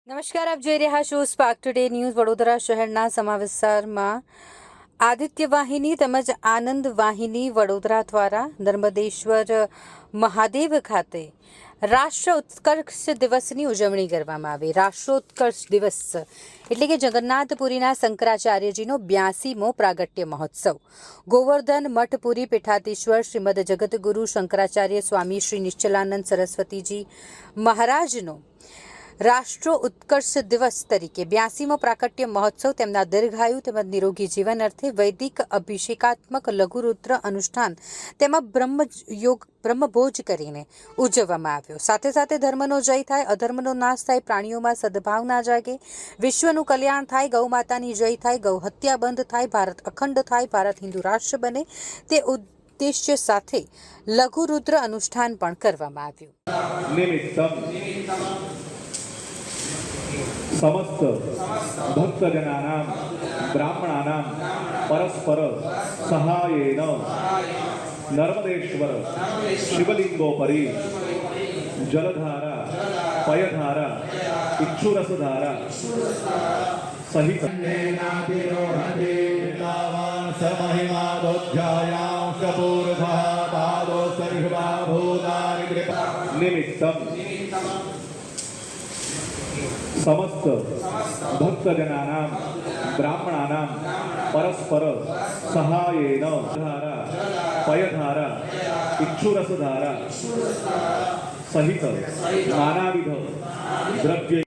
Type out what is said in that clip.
નમસ્કાર, આપ જોઈ રહ્યા છો સ્પાર્ક ટુડે ન્યૂઝ. વડોદરા શહેરના સમા વિસ્તારમાં આદિત્ય વાહિની તેમજ આનંદ વાહિની વડોદરા દ્વારા નર્મદેશ્વર મહાદેવ ખાતે રાષ્ટ્ર ઉત્કર્ષ દિવસની ઉજવણી કરવામાં આવી. રાષ્ટ્રોત્કર્ષ દિવસ એટલે કે જગન્નાથપુરીના શંકરાચાર્યજીનો 82મો પ્રાગટ્ય મહોત્સવ. ગોવર્ધન મઠપુરી પીઠાધીશ્વર શ્રીમદ જગતગુરુ શંકરાચાર્ય સ્વામી શ્રી નિશ્ચલાનંદ સરસ્વતીજી મહારાજનો રાષ્ટ્રો ઉત્કર્ષ દિવસ તરીકે 82મો પ્રાગટ્ય મહોત્સવ તેમના દીર્ઘાયુ તેમજ નિરોગી જીવન અર્થે વૈદિક અભિષેકાત્મક લઘુરુદ્ર અનુષ્ઠાન તેમાં બ્રહ્મભોજ કરીને ઉજવવામાં આવ્યો. સાથે સાથે ધર્મનો જય થાય, અધર્મનો નાશ થાય, પ્રાણીઓમાં સદભાવના જાગે, વિશ્વનું કલ્યાણ થાય, ગૌ માતાની જય થાય, ગૌ હત્યા બંધ થાય, ભારત અખંડ થાય, ભારત હિન્દુ રાષ્ટ્ર બને, તે ઉદ્દેશ્ય સાથે લઘુરુદ્ર અનુષ્ઠાન પણ કરવામાં આવ્યું. समस्त भक्तजनानां ब्राह्मणानां परस्पर सहायेन नर्मदेश्वर शिवलिंगोपरि जलधारा पयधारा इक्षुरसधारा सहित निमित्तम समस्त भक्तजनानां ब्राह्मणानां परस्पर सहायेन धारा पयधारा इक्षुरसधारा सहित नानाविध द्रव्य